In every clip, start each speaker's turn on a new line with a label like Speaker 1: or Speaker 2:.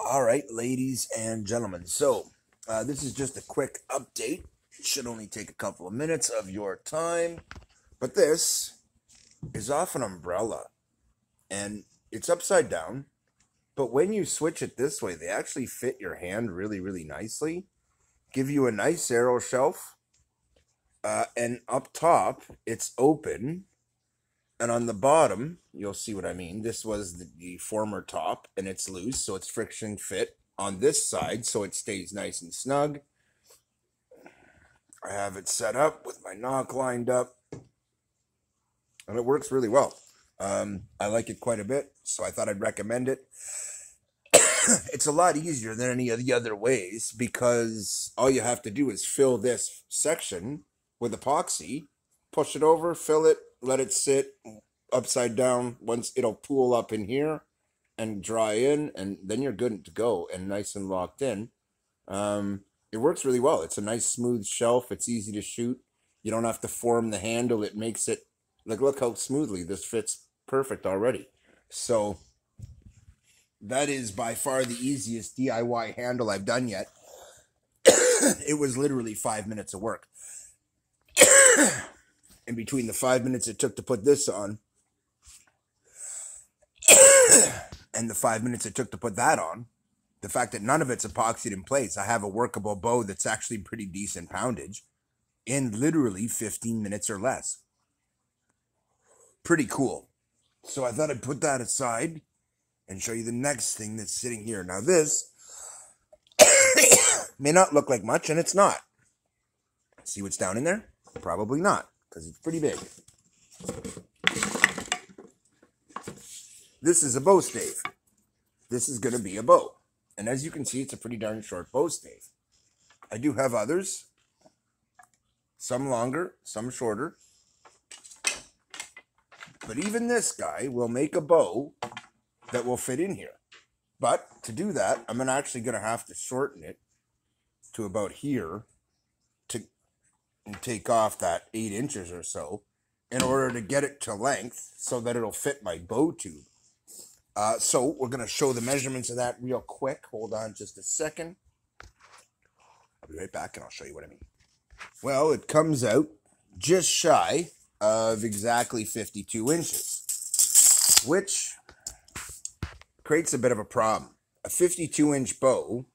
Speaker 1: All right, ladies and gentlemen. So, this is just a quick update. It should only take a couple of minutes of your time. But this is off an umbrella. And it's upside down. But when you switch it this way, they actually fit your hand really, really nicely. Give you a nice arrow shelf. And up top, it's open. And on the bottom, you'll see what I mean. This was the former top, and it's loose, so it's friction fit on this side, so it stays nice and snug. I have it set up with my knock lined up, and it works really well. I like it quite a bit, so I thought I'd recommend it. It's a lot easier than any of the other ways, because all you have to do is fill this section with epoxy, push it over, fill it, let it sit upside down. Once it'll pool up in here and dry in, and then you're good to go and nice and locked in. It works really well. It's a nice smooth shelf. It's easy to shoot. You don't have to form the handle. It makes it, like, look how smoothly this fits perfect already. So that is by far the easiest DIY handle I've done yet. It was literally 5 minutes of work. In between the 5 minutes it took to put this on and the 5 minutes it took to put that on, the fact that none of it's epoxied in place, I have a workable bow that's actually pretty decent poundage in literally 15 minutes or less. Pretty cool. So I thought I'd put that aside and show you the next thing that's sitting here. Now this may not look like much, and it's not. See what's down in there? Probably not, because it's pretty big. This is a bow stave. This is going to be a bow. And as you can see, it's a pretty darn short bow stave. I do have others. Some longer, some shorter. But even this guy will make a bow that will fit in here. But to do that, I'm actually going to have to shorten it to about here and take off that 8 inches or so in order to get it to length so that it'll fit my bow tube. So we're going to show the measurements of that real quick. Hold on just a second. I'll be right back and I'll show you what I mean. Well, it comes out just shy of exactly 52 inches, which creates a bit of a problem. A 52-inch bow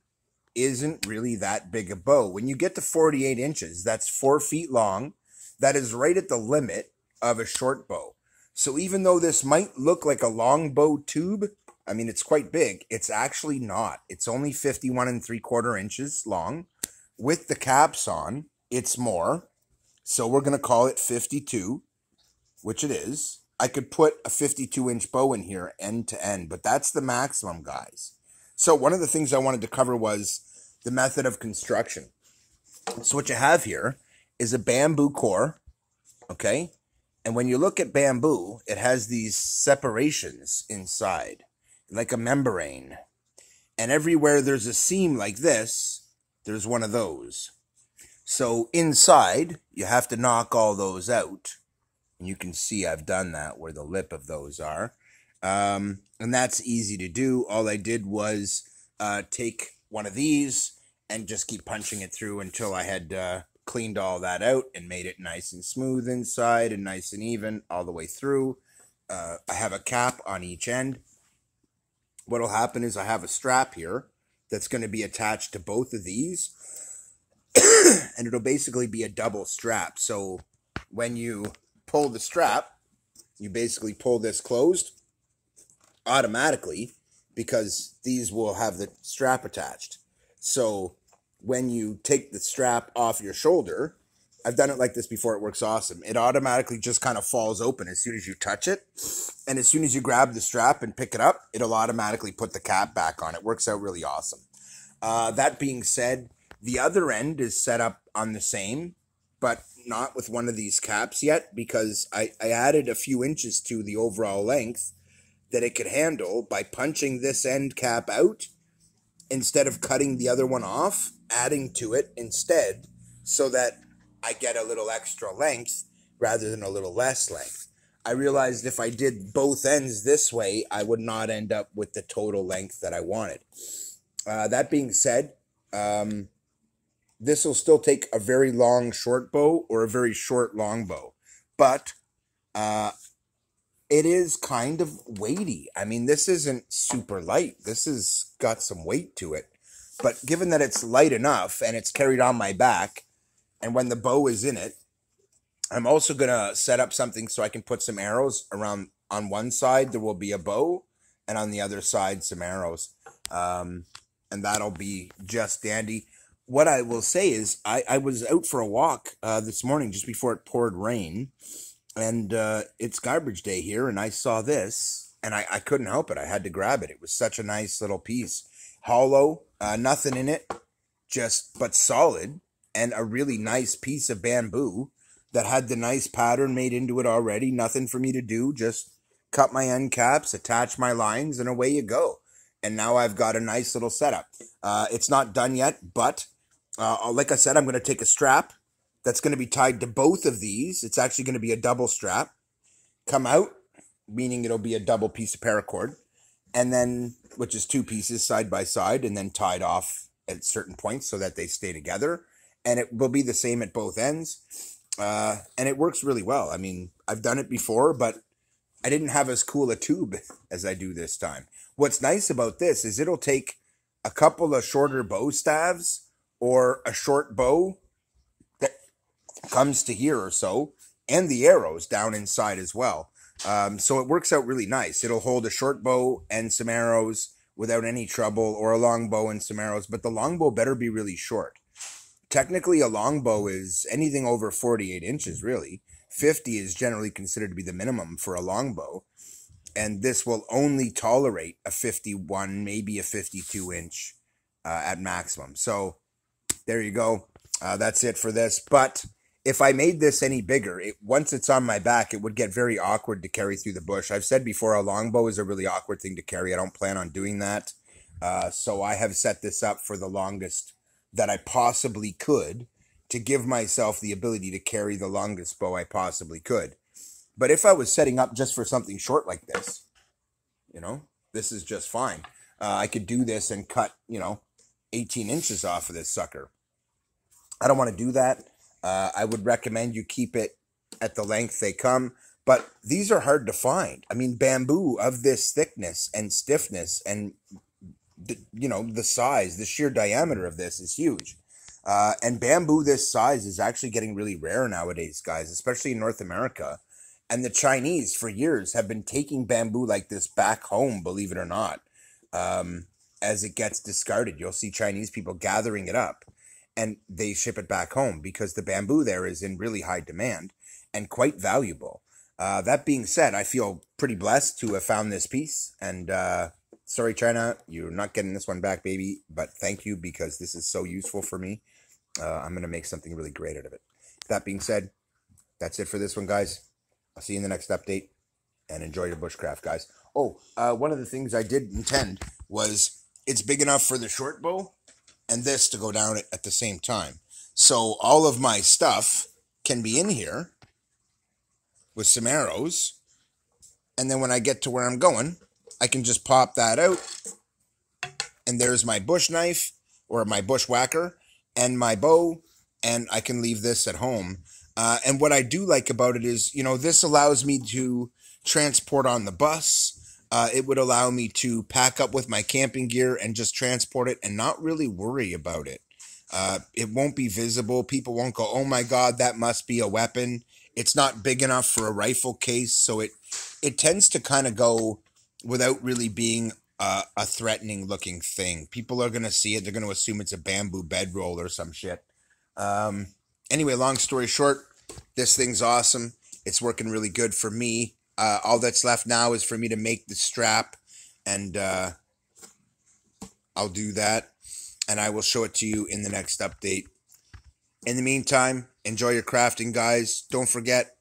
Speaker 1: isn't really that big a bow. When you get to 48 inches, that's 4 feet long. That is right at the limit of a short bow. So even though this might look like a long bow tube, I mean, it's quite big. It's actually not. It's only 51 3/4 inches long. With the caps on, it's more. So we're going to call it 52, which it is. I could put a 52-inch bow in here end to end, but that's the maximum, guys. So one of the things I wanted to cover was the method of construction. So what you have here is a bamboo core, okay? And when you look at bamboo, it has these separations inside, like a membrane. And everywhere there's a seam like this, there's one of those. So inside, you have to knock all those out. And you can see I've done that where the lip of those are. And that's easy to do. All I did was take one of these and just keep punching it through until I had cleaned all that out and made it nice and smooth inside and nice and even all the way through. I have a cap on each end. What'll happen is I have a strap here that's going to be attached to both of these. And it'll basically be a double strap. So when you pull the strap, you basically pull this closed automatically because these will have the strap attached. So when you take the strap off your shoulder, I've done it like this before, it works awesome. It automatically just kind of falls open as soon as you touch it. And as soon as you grab the strap and pick it up, it'll automatically put the cap back on. It works out really awesome. That being said, the other end is set up on the same, but not with one of these caps yet because I added a few inches to the overall length that it could handle by punching this end cap out instead of cutting the other one off, adding to it instead so that I get a little extra length rather than a little less length. I realized if I did both ends this way, I would not end up with the total length that I wanted. That being said, um, this will still take a very long short bow or a very short long bow, but uh, it is kind of weighty. I mean, this isn't super light. This has got some weight to it. But given that it's light enough and it's carried on my back, and when the bow is in it, I'm also going to set up something so I can put some arrows around. On one side, there will be a bow, and on the other side, some arrows. Um, and that'll be just dandy. What I will say is, I was out for a walk this morning just before it poured rain, and it's garbage day here, and I saw this, and I couldn't help it. I had to grab it. It was such a nice little piece. Hollow, nothing in it, just but solid, and a really nice piece of bamboo that had the nice pattern made into it already. Nothing for me to do, just cut my end caps, attach my lines, and away you go. And now I've got a nice little setup. It's not done yet, but like I said, I'm going to take a strap that's going to be tied to both of these. It's actually going to be a double strap. Come out, meaning it'll be a double piece of paracord, and then, which is two pieces side by side, and then tied off at certain points so that they stay together. And it will be the same at both ends. And it works really well. I mean, I've done it before, but I didn't have as cool a tube as I do this time. What's nice about this is it'll take a couple of shorter bow staves or a short bow that comes to here or so, and the arrows down inside as well. So it works out really nice. It'll hold a short bow and some arrows without any trouble, or a long bow and some arrows, but the long bow better be really short. Technically, a longbow is anything over 48 inches, really. 50 is generally considered to be the minimum for a longbow. And this will only tolerate a 51, maybe a 52 inch at maximum. So there you go. That's it for this. But if I made this any bigger, once it's on my back, it would get very awkward to carry through the bush. I've said before, a longbow is a really awkward thing to carry. I don't plan on doing that. So I have set this up for the longest that I possibly could, to give myself the ability to carry the longest bow I possibly could. But if I was setting up just for something short like this, this is just fine. I could do this and cut, 18 inches off of this sucker. I don't want to do that. I would recommend you keep it at the length they come, but these are hard to find. I mean, bamboo of this thickness and stiffness and the size, the sheer diameter of this is huge. And bamboo this size is actually getting really rare nowadays, guys, especially in North America. And the Chinese, for years, have been taking bamboo like this back home, believe it or not. As it gets discarded, you'll see Chinese people gathering it up, and they ship it back home because the bamboo there is in really high demand and quite valuable. That being said, I feel pretty blessed to have found this piece, and sorry, China, you're not getting this one back, baby, but thank you, because this is so useful for me. I'm going to make something really great out of it. That being said, that's it for this one, guys. I'll see you in the next update, and enjoy your bushcraft, guys. Oh, one of the things I did intend was it's big enough for the short bow and this to go down at the same time. So all of my stuff can be in here with some arrows, and then when I get to where I'm going, I can just pop that out, and there's my bush knife, or my bushwhacker, and my bow, and I can leave this at home. And what I do like about it is, this allows me to transport on the bus. It would allow me to pack up with my camping gear and just transport it and not really worry about it. It won't be visible. People won't go, oh my God, that must be a weapon. It's not big enough for a rifle case, so it tends to kind of go without really being a threatening looking thing. People are going to see it. They're going to assume it's a bamboo bedroll or some shit. Anyway, long story short, this thing's awesome. It's working really good for me. All that's left now is for me to make the strap, and I'll do that, and I will show it to you in the next update. In the meantime, enjoy your crafting, guys. Don't forget,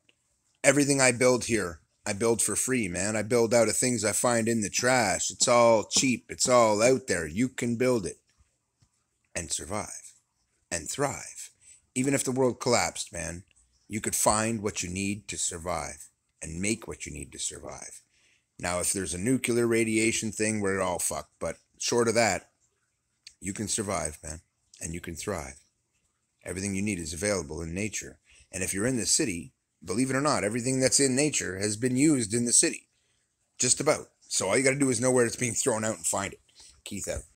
Speaker 1: everything I build here, I build for free, man. I build out of things I find in the trash. It's all cheap. It's all out there. You can build it and survive and thrive. Even if the world collapsed, man, you could find what you need to survive and make what you need to survive. Now, if there's a nuclear radiation thing, we're all fucked. But short of that, you can survive, man, and you can thrive. Everything you need is available in nature. And if you're in the city, believe it or not, everything that's in nature has been used in the city. Just about. So all you got to do is know where it's being thrown out and find it. Keith out.